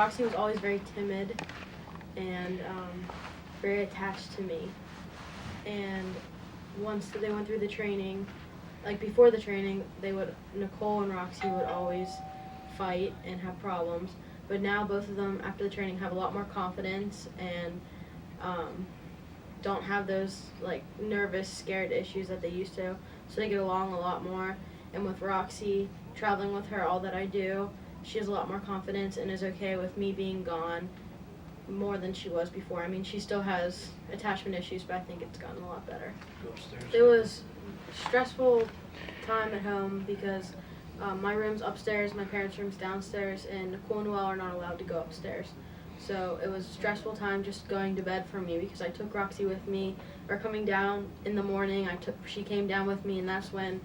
Roxy was always very timid and very attached to me. And once they went through the training, like before the training, Nicole and Roxy would always fight and have problems. But now both of them, after the training, have a lot more confidence and don't have those like nervous, scared issues that they used to. So they get along a lot more. And with Roxy, traveling with her all that I do, she has a lot more confidence and is okay with me being gone more than she was before. I mean, she still has attachment issues, but I think it's gotten a lot better. Go upstairs. It was stressful time at home because my room's upstairs, my parents' room's downstairs, and Nicole and Noelle are not allowed to go upstairs. So it was a stressful time just going to bed for me because I took Roxy with me, or coming down in the morning, she came down with me, and that's when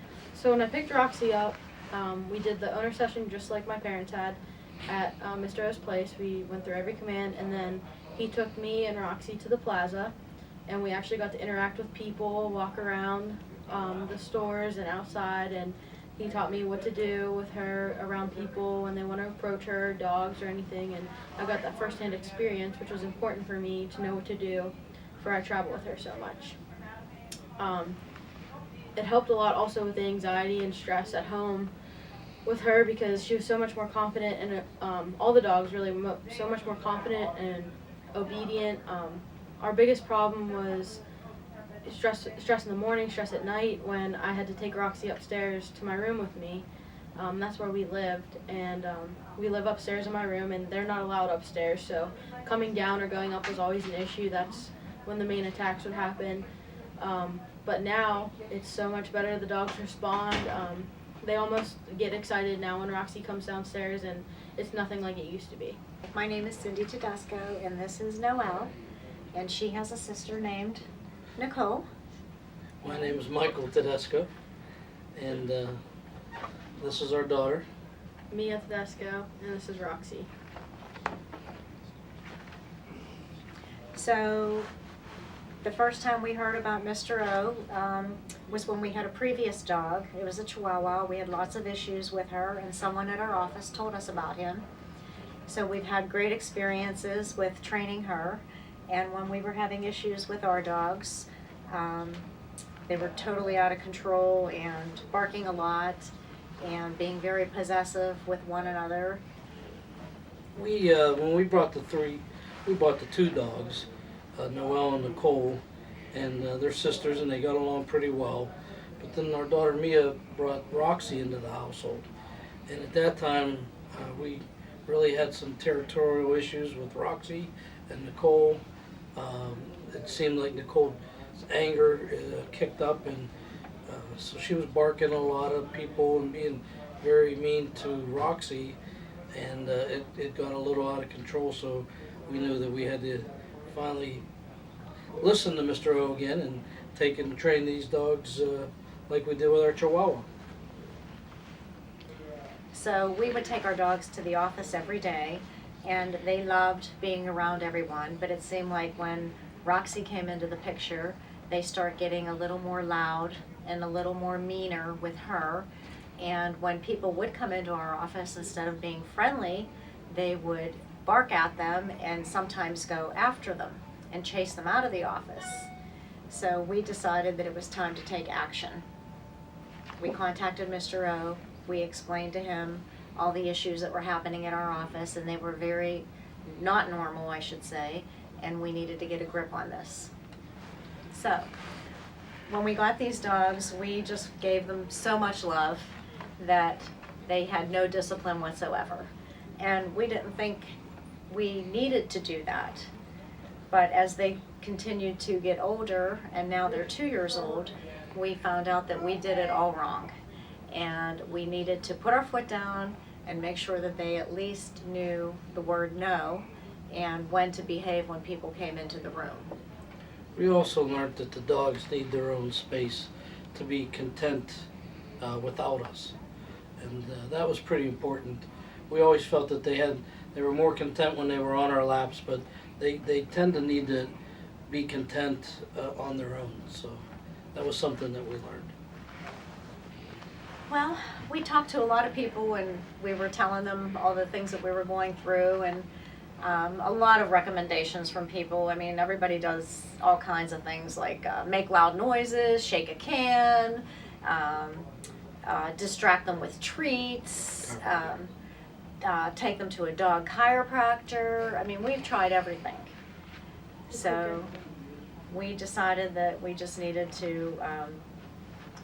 I picked Roxy up, we did the owner session just like my parents had at Mr.O.'s place. We went through every command, and then he took me and Roxy to the plaza, and we actually got to interact with people, walk around the stores and outside, and he taught me what to do with her around people when they want to approach her, dogs or anything, and I got that first-hand experience, which was important for me to know what to do for I travel with her so much. It helped a lot also with the anxiety and stress at home with her because she was so much more confident, and all the dogs really so much more confident and obedient. Our biggest problem was stress in the morning, stress at night when I had to take Roxy upstairs to my room with me. That's where we lived, and we live upstairs in my room, and they're not allowed upstairs, so coming down or going up was always an issue. That's when the main attacks would happen. But now it's so much better. The dogs respond. They almost get excited now when Roxy comes downstairs, and it's nothing like it used to be. My name is Cindy Tedesco, and this is Noelle, and she has a sister named Nicole. My name is Michael Tedesco, and this is our daughter. Mia Tedesco, and this is Roxy. So the first time we heard about Mr.O was when we had a previous dog. It was a Chihuahua. We had lots of issues with her, and someone at our office told us about him. So we've had great experiences with training her, and when we were having issues with our dogs, they were totally out of control and barking a lot and being very possessive with one another. We when we brought the two dogs, Noelle and Nicole, and they're sisters, and they got along pretty well. But then our daughter Mia brought Roxy into the household, and at that time we really had some territorial issues with Roxy and Nicole. It seemed like Nicole's anger kicked up, and so she was barking a lot at people and being very mean to Roxy, and it got a little out of control. So we knew that we had to finally listen to Mr.O again and take and train these dogs like we did with our Chihuahua. So we would take our dogs to the office every day, and they loved being around everyone, but it seemed like when Roxy came into the picture, they start getting a little more loud and a little more meaner with her. And when people would come into our office, instead of being friendly, they would bark at them and sometimes go after them and chase them out of the office. So we decided that it was time to take action. We contacted Mr.O. We explained to him all the issues that were happening in our office, and they were very not normal, I should say, and we needed to get a grip on this. So when we got these dogs, we just gave them so much love that they had no discipline whatsoever. And we didn't think we needed to do that. But as they continued to get older, and now they're 2 years old, we found out that we did it all wrong. And we needed to put our foot down and make sure that they at least knew the word no and when to behave when people came into the room. We also learned that the dogs need their own space to be content without us, and that was pretty important. We always felt that they were more content when they were on our laps, but they tend to need to be content on their own. So that was something that we learned. Well, we talked to a lot of people, and we were telling them all the things that we were going through, and A lot of recommendations from people. I mean, everybody does all kinds of things like make loud noises, shake a can, distract them with treats, take them to a dog chiropractor. I mean, we've tried everything. So we decided that we just needed to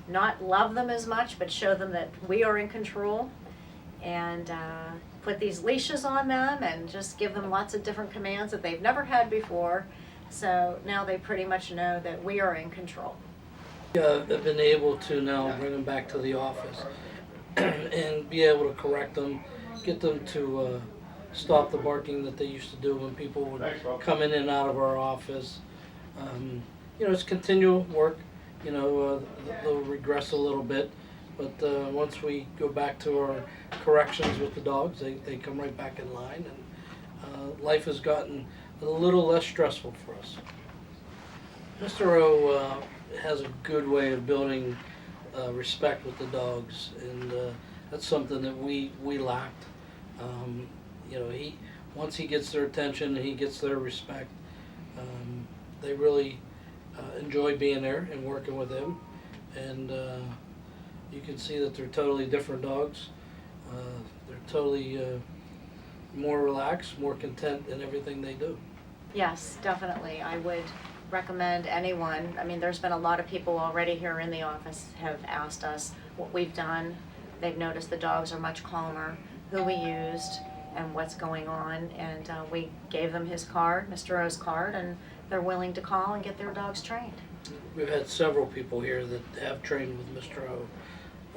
not love them as much, but show them that we are in control, and put these leashes on them and just give them lots of different commands that they've never had before. So now they pretty much know that we are in control. I've been able to now bring them back to the office and be able to correct them, get them to stop the barking that they used to do when people would come in and out of our office. It's continual work. They'll regress a little bit, but once we go back to our corrections with the dogs, they come right back in line, and life has gotten a little less stressful for us. Mr.O has a good way of building respect with the dogs, and that's something that we lacked. Once he gets their attention and he gets their respect, they really enjoy being there and working with him, and you can see that they're totally different dogs. They're totally more relaxed, more content in everything they do. Yes, definitely. I would recommend anyone. I mean, there's been a lot of people already here in the office have asked us what we've done. They've noticed the dogs are much calmer, who we used, and what's going on. And we gave them his card, Mr. O's card, and they're willing to call and get their dogs trained. We've had several people here that have trained with Mr. O.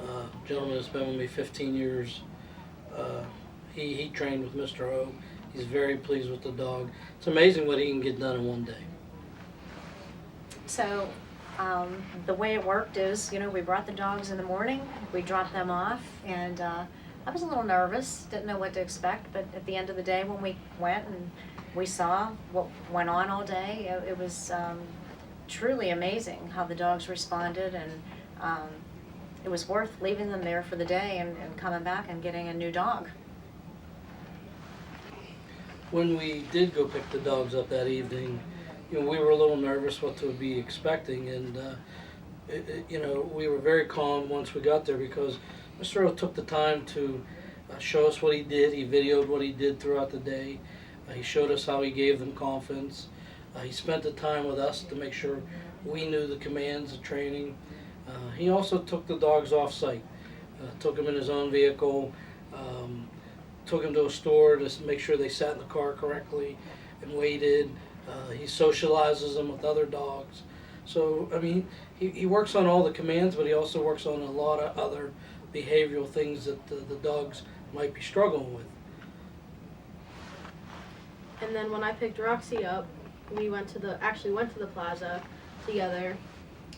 A gentleman that's been with me 15 years. He trained with Mr. O. He's very pleased with the dog. It's amazing what he can get done in one day. So the way it worked is, we brought the dogs in the morning, we dropped them off, and I was a little nervous, didn't know what to expect, but at the end of the day when we went and we saw what went on all day, it was truly amazing how the dogs responded, and it was worth leaving them there for the day and coming back and getting a new dog. When we did go pick the dogs up that evening, we were a little nervous what to be expecting, and we were very calm once we got there because Mr. O took the time to show us what he did. He videoed what he did throughout the day. He showed us how he gave them confidence. He spent the time with us to make sure we knew the commands, the training. He also took the dogs off-site, took them in his own vehicle, took them to a store to make sure they sat in the car correctly and waited. He socializes them with other dogs. So, I mean, he works on all the commands, but he also works on a lot of other behavioral things that the dogs might be struggling with. And then when I picked Roxy up, we went to the plaza together,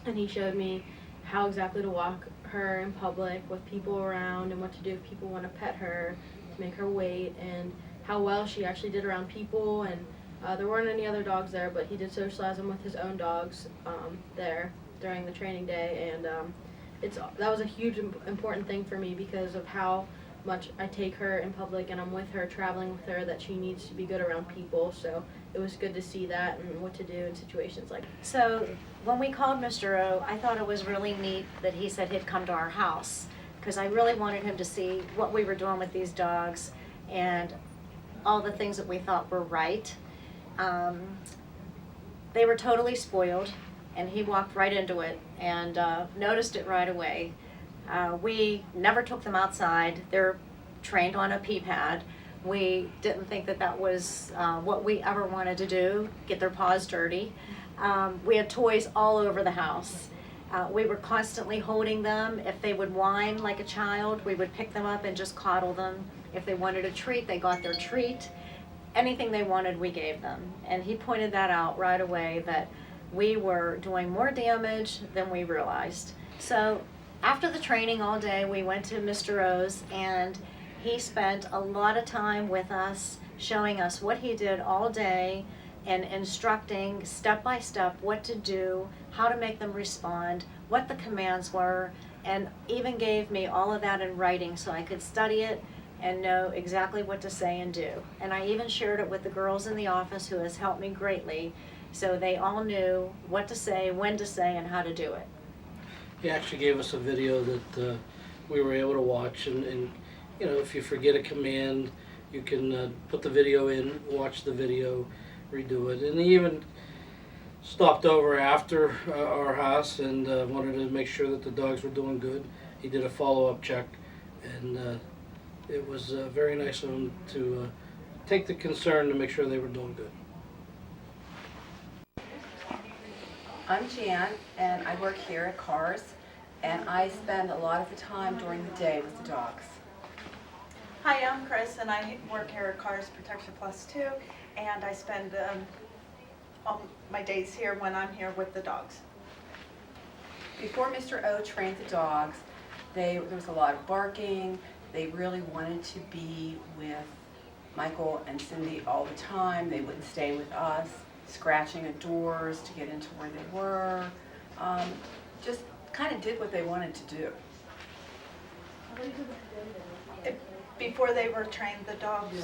and he showed me how exactly to walk her in public with people around and what to do if people want to pet her, to make her wait, and how well she actually did around people. And there weren't any other dogs there, but he did socialize them with his own dogs there during the training day, and that was a huge important thing for me because of how much I take her in public and I'm with her, traveling with her, that she needs to be good around people. So it was good to see that and what to do in situations like that. So when we called Mr. O, I thought it was really neat that he said he'd come to our house, because I really wanted him to see what we were doing with these dogs and all the things that we thought were right. They were totally spoiled, and he walked right into it and noticed it right away. We never took them outside. They're trained on a pee pad. We didn't think that was what we ever wanted to do, get their paws dirty. We had toys all over the house. We were constantly holding them. If they would whine like a child, we would pick them up and just coddle them. If they wanted a treat, they got their treat. Anything they wanted, we gave them. And he pointed that out right away, that we were doing more damage than we realized. So after the training all day, we went to Mr. O's, and he spent a lot of time with us, showing us what he did all day and instructing step by step what to do, how to make them respond, what the commands were, and even gave me all of that in writing so I could study it and know exactly what to say and do. And I even shared it with the girls in the office, who has helped me greatly, so they all knew what to say, when to say, and how to do it. He actually gave us a video that we were able to watch, and you know, if you forget a command, you can put the video in, watch the video, redo it. And he even stopped over after our house and wanted to make sure that the dogs were doing good. He did a follow-up check, and it was very nice of him to take the concern to make sure they were doing good. I'm Jan, and I work here at CARS, and I spend a lot of the time during the day with the dogs. Hi, I'm Chris, and I work here at CARS Protection Plus 2, and I spend all my days here when I'm here with the dogs. Before Mr.O trained the dogs, there was a lot of barking. They really wanted to be with Michael and Cindy all the time. They wouldn't stay with us, scratching at doors to get into where they were. Just kind of did what they wanted to do. Before they were trained, the dogs,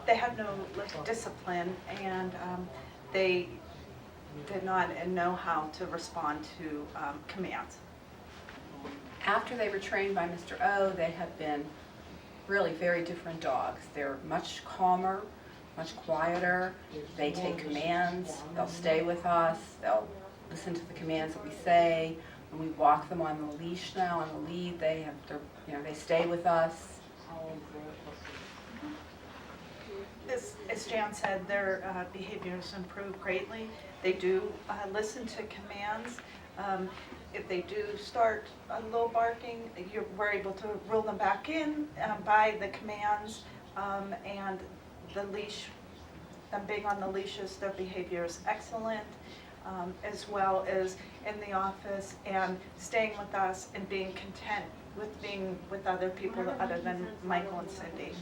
they had no discipline, and they did not know how to respond to commands. After they were trained by Mr.O, they have been really very different dogs. They're much calmer, much quieter. They take commands. They'll stay with us. They'll listen to the commands that we say. When we walk them on the leash now, on the lead, they stay with us. As Jan said, their behaviors improved greatly. They do listen to commands. If they do start a little barking, we're able to reel them back in by the commands, and the leash, them being on the leashes, their behavior is excellent, as well as in the office and staying with us and being content with being with other people other than Michael and Cindy.